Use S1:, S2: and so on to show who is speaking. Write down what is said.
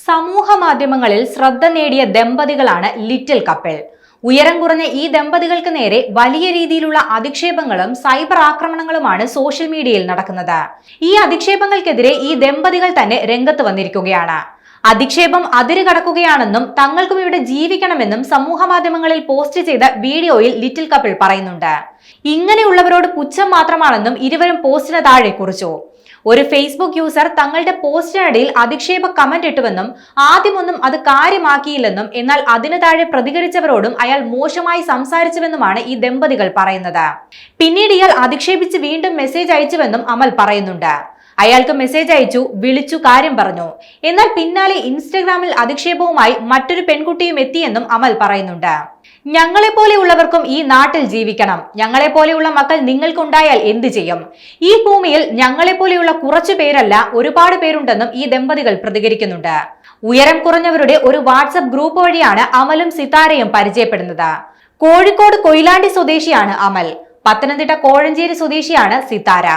S1: സമൂഹ മാധ്യമങ്ങളിൽ ശ്രദ്ധ നേടിയ ദമ്പതികളാണ് ലിറ്റിൽ കപ്പിൾ. ഉയരം കുറഞ്ഞ ഈ ദമ്പതികൾക്ക് നേരെ വലിയ രീതിയിലുള്ള അധിക്ഷേപങ്ങളും സൈബർ ആക്രമണങ്ങളുമാണ് സോഷ്യൽ മീഡിയയിൽ നടക്കുന്നത്. ഈ അധിക്ഷേപങ്ങൾക്കെതിരെ ഈ ദമ്പതികൾ തന്നെ രംഗത്ത് വന്നിരിക്കുകയാണ്. അധിക്ഷേപം അതിര് കടക്കുകയാണെന്നും തങ്ങൾക്കും ഇവിടെ ജീവിക്കണമെന്നും സമൂഹ മാധ്യമങ്ങളിൽ പോസ്റ്റ് ചെയ്ത വീഡിയോയിൽ ലിറ്റിൽ കപ്പിൾ പറയുന്നുണ്ട്. ഇങ്ങനെയുള്ളവരോട് പുച്ഛം മാത്രമാണെന്നും ഇരുവരും പോസ്റ്റിന് താഴെ കുറിച്ചു. ഒരു ഫേസ്ബുക്ക് യൂസർ തങ്ങളുടെ പോസ്റ്റിനിടയിൽ അധിക്ഷേപ കമന്റ് ഇട്ടുവെന്നും ആദ്യമൊന്നും അത് കാര്യമാക്കിയില്ലെന്നും എന്നാൽ അതിനു താഴെ പ്രതികരിച്ചവരോടും അയാൾ മോശമായി സംസാരിച്ചുവെന്നുമാണ് ഈ ദമ്പതികൾ പറയുന്നത്. പിന്നീട് ഇയാൾ അധിക്ഷേപിച്ച് വീണ്ടും മെസ്സേജ് അയച്ചുവെന്നും അമൽ പറയുന്നുണ്ട്. അയാൾക്ക് മെസ്സേജ് അയച്ചു, വിളിച്ചു, കാര്യം പറഞ്ഞു. എന്നാൽ പിന്നാലെ ഇൻസ്റ്റഗ്രാമിൽ അധിക്ഷേപവുമായി മറ്റൊരു പെൺകുട്ടിയും എത്തിയെന്നും അമൽ പറയുന്നുണ്ട്. ഞങ്ങളെപ്പോലെയുള്ളവർക്കും ഈ നാട്ടിൽ ജീവിക്കണം. ഞങ്ങളെപ്പോലെയുള്ള മക്കൾ നിങ്ങൾക്കുണ്ടായാൽ എന്ത് ചെയ്യും? ഈ ഭൂമിയിൽ ഞങ്ങളെപ്പോലെയുള്ള കുറച്ചു പേരല്ല, ഒരുപാട് പേരുണ്ടെന്നും ഈ ദമ്പതികൾ പ്രതികരിക്കുന്നുണ്ട്. ഉയരം കുറഞ്ഞവരുടെ ഒരു വാട്സപ്പ് ഗ്രൂപ്പ് വഴിയാണ് അമലും സിതാരയും പരിചയപ്പെടുന്നത്. കോഴിക്കോട് കൊയിലാണ്ടി സ്വദേശിയാണ് അമൽ. പത്തനംതിട്ട കോഴഞ്ചേരി സ്വദേശിയാണ് സിതാര.